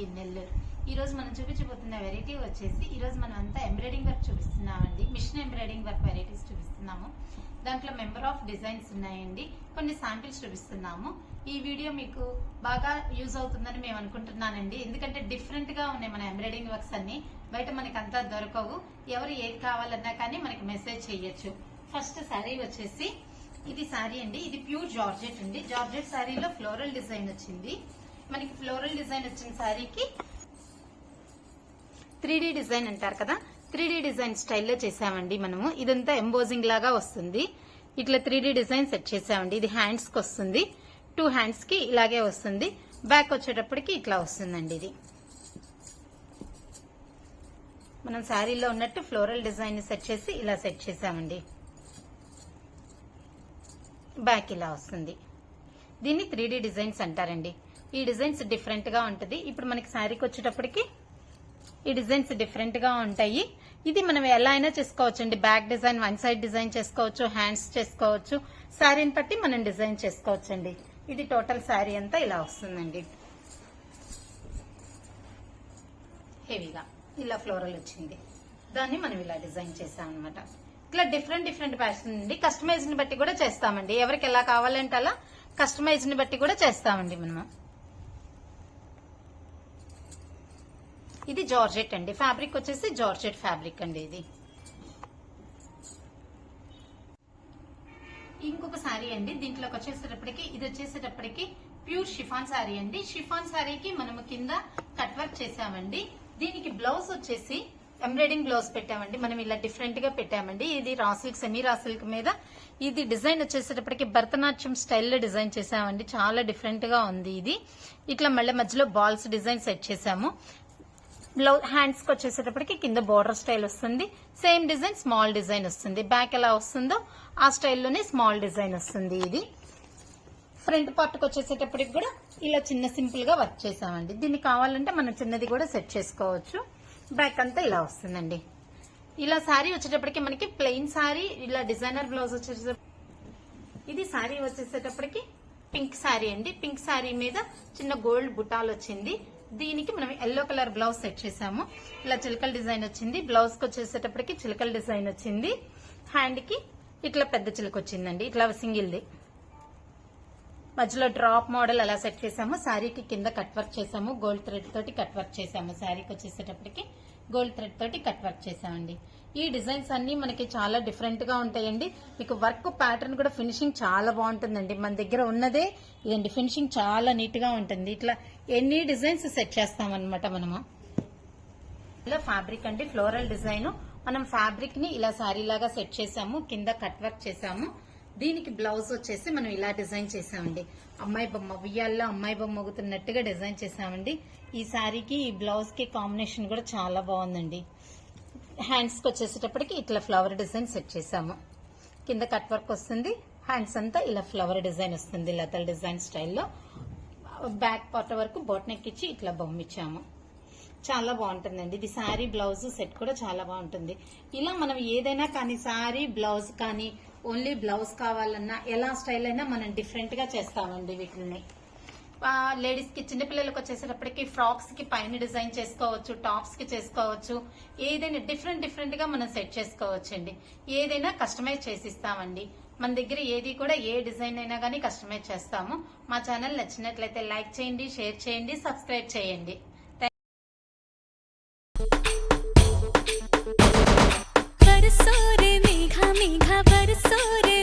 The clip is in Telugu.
ఇన్ నెల్లూరు. ఈ రోజు మనం చూపించబోతున్న వెరైటీ వచ్చేసి ఈ రోజు మనం అంతా ఎంబ్రాయిడింగ్ వర్క్ చూపిస్తున్నామండి. మిషన్ ఎంబ్రాయిడింగ్ వర్క్ వెరైటీస్ చూపిస్తున్నాము. దాంట్లో మెంబర్ ఆఫ్ డిజైన్స్ ఉన్నాయండి. కొన్ని శాంపిల్స్ చూపిస్తున్నాము. ఈ వీడియో మీకు బాగా యూజ్ అవుతుందని మేము అనుకుంటున్నానండి. ఎందుకంటే డిఫరెంట్ గా ఉన్నాయి మన ఎంబ్రాయిడింగ్ వర్క్స్ అన్ని. బయట మనకి అంతా దొరకవు. ఎవరు ఏది కావాలన్నా కానీ మనకి మెసేజ్ చేయొచ్చు. ఫస్ట్ శారీ వచ్చేసి ఇది శారీ అండి. ఇది ప్యూర్ జార్జెట్ అండి. జార్జెట్ శారీలో ఫ్లోరల్ డిజైన్ వచ్చింది. మనకి ఫ్లోరల్ డిజైన్ వచ్చిన శారీకి 3D డిజైన్ అంటారు కదా, 3D డిజైన్ స్టైల్లో చేసామండి మనము. ఇదంతా ఎంబోజింగ్ లాగా వస్తుంది. ఇట్లా 3D డిజైన్ సెట్ చేసామండి. ఇది హ్యాండ్స్ కి వస్తుంది. 2 హ్యాండ్స్ కి ఇలాగే వస్తుంది. బ్యాక్ వచ్చేటప్పటికి ఇట్లా వస్తుందండి. ఇది మనం శారీలో ఉన్నట్టు ఫ్లోరల్ డిజైన్ సెట్ చేసి ఇలా సెట్ చేసామండి. బ్యాక్ ఇలా వస్తుంది. దీన్ని 3D డిజైన్స్ అంటారండి. ఈ డిజైన్స్ డిఫరెంట్ గా ఉంటుంది. ఇప్పుడు మనకి శారీకి వచ్చేటప్పటికి ఈ డిజైన్స్ డిఫరెంట్ గా ఉంటాయి. ఇది మనం ఎలా అయినా చేసుకోవచ్చు అండి. Back design, one side design చేసుకోవచ్చు, హ్యాండ్స్ చేసుకోవచ్చు. శారీని బట్టి మనం డిజైన్ చేసుకోవచ్చు అండి. ఇది టోటల్ శారీ అంతా ఇలా వస్తుందండి. హెవీగా ఇలా ఫ్లోరల్ వచ్చింది. దాన్ని మనం ఇలా డిజైన్ చేసాం అనమాట. ఇట్లా డిఫరెంట్ ప్యాటర్న్ అండి. కస్టమైజ్ ని బట్టి కూడా చేస్తామండి. ఎవరికి ఎలా కావాలంటే అలా కస్టమైజ్ ని బట్టి కూడా చేస్తామండి మనము. ఇది జార్జెట్ అండి. ఫ్యాబ్రిక్ వచ్చేసి జార్జెట్ ఫ్యాబ్రిక్ అండి. ఇది ఇంకొక శారీ అండి. దీంట్లోకి వచ్చేసేటప్పటికి ఇది వచ్చేసేటప్పటికి ప్యూర్ షిఫాన్ శారీ అండి. షిఫాన్ శారీకి మనము కింద కట్ వర్క్ చేసామండి. దీనికి బ్లౌజ్ వచ్చేసి ఎంబ్రాయిడింగ్ బ్లౌజ్ పెట్టామండి. మనం ఇలా డిఫరెంట్ గా పెట్టామండి. ఇది raw silk, semi raw silk మీద ఇది డిజైన్ వచ్చేసేటప్పటికి భరతనాట్యం స్టైల్లో డిజైన్ చేసామండి. చాలా డిఫరెంట్ గా ఉంది. ఇది ఇట్లా మళ్ళీ మధ్యలో బాల్స్ డిజైన్ సెట్ చేసాము. బ్లౌజ్ హ్యాండ్స్ కి వచ్చేసేటప్పటికి కింద బోర్డర్ స్టైల్ వస్తుంది. సేమ్ డిజైన్ స్మాల్ డిజైన్ వస్తుంది. బ్యాక్ ఎలా వస్తుందో ఆ స్టైల్లోనే స్మాల్ డిజైన్ వస్తుంది. ఇది ఫ్రంట్ పార్ట్ కి వచ్చేసేటప్పటికి కూడా ఇలా చిన్న సింపుల్ గా వర్క్ చేసామండి. దీన్ని కావాలంటే మనం చిన్నది కూడా సెట్ చేసుకోవచ్చు. బ్యాక్ అంతా ఇలా వస్తుందండి. ఇలా శారీ వచ్చేటప్పటికి మనకి ప్లెయిన్ శారీ, ఇలా డిజైనర్ బ్లౌజ్ వచ్చేసే ఇది శారీ వచ్చేసేటప్పటికి పింక్ శారీ అండి. పింక్ శారీ మీద చిన్న గోల్డ్ బుటాలు వచ్చింది. దీనికి మనం ఎల్లో కలర్ బ్లౌజ్ సెట్ చేసాము. ఇలా చిలకల డిజైన్ వచ్చింది. బ్లౌజ్ కి వచ్చేసేటప్పటికి చిలకల డిజైన్ వచ్చింది. హ్యాండ్ కి ఇట్లా పెద్ద చిలక వచ్చిందండి. ఇట్లా సింగిల్ది మధ్యలో డ్రాప్ మోడల్ అలా సెట్ చేసాము. శారీకి కింద కట్ వర్క్ చేసాము. గోల్డ్ థ్రెడ్ తోటి కట్ వర్క్ చేసాము. శారీకి వచ్చేసేటప్పటికి గోల్డ్ థ్రెడ్ తోటి కట్ వర్క్ చేసామండి. ఈ డిజైన్స్ అన్ని మనకి చాలా డిఫరెంట్ గా ఉంటాయండి. మీకు వర్క్ ప్యాటర్న్ కూడా ఫినిషింగ్ చాలా బాగుంటుందండి. మన దగ్గర ఉన్నదే ఇదండి. ఫినిషింగ్ చాలా నీట్ గా ఉంటుంది. ఇట్లా ఎన్ని డిజైన్స్ సెట్ చేస్తామన్నమాట మనము. ఇలా ఫ్యాబ్రిక్ అంటే ఫ్లోరల్ డిజైన్ మనం ఫ్యాబ్రిక్ ని ఇలా శారీ లాగా సెట్ చేసాము. కింద కట్ వర్క్ చేసాము. దీనికి బ్లౌజ్ వచ్చేసి మనం ఇలా డిజైన్ చేసామండి. అమ్మాయి బొమ్మ, ఉయ్యాల్లో అమ్మాయి బొమ్మ మొగుతున్నట్టుగా డిజైన్ చేసామండి. ఈ శారీకి ఈ బ్లౌజ్ కి కాంబినేషన్ కూడా చాలా బాగుందండి. హ్యాండ్స్ కి వచ్చేసేటప్పటికి ఇట్లా ఫ్లవర్ డిజైన్ సెట్ చేసాము. కింద కట్ వర్క్ వస్తుంది. హ్యాండ్స్ అంతా ఇలా ఫ్లవర్ డిజైన్ వస్తుంది. లతల్ డిజైన్ స్టైల్లో బ్యాక్ పార్ట్ వరకు బోట్ నెక్ ఇచ్చి ఇట్లా బొమ్మ ఇచ్చాము. చాలా బాగుంటుందండి. ఇది శారీ బ్లౌజ్ సెట్ కూడా చాలా బాగుంటుంది. ఇలా మనం ఏదైనా కానీ శారీ బ్లౌజ్ కానీ ఓన్లీ బ్లౌజ్ కావాలన్నా ఎలా స్టైల్ అయినా మనం డిఫరెంట్ గా చేస్తామండి. వీటిని లేడీస్ కి, చిన్నపిల్లలకు వచ్చేసేటప్పటికి ఫ్రాక్స్ కి పైన డిజైన్ చేసుకోవచ్చు, టాప్స్ కి చేసుకోవచ్చు. ఏదైనా డిఫరెంట్ గా మనం సెట్ చేసుకోవచ్చు అండి. ఏదైనా కస్టమైజ్ చేసిస్తామండి. మన దగ్గర ఏది కూడా ఏ డిజైన్ అయినా కానీ కస్టమైజ్ చేస్తాము. మా ఛానల్ నచ్చినట్లయితే లైక్ చేయండి, షేర్ చేయండి, సబ్స్క్రైబ్ చేయండి. बरसो रे मेघा मेघा बरसो रे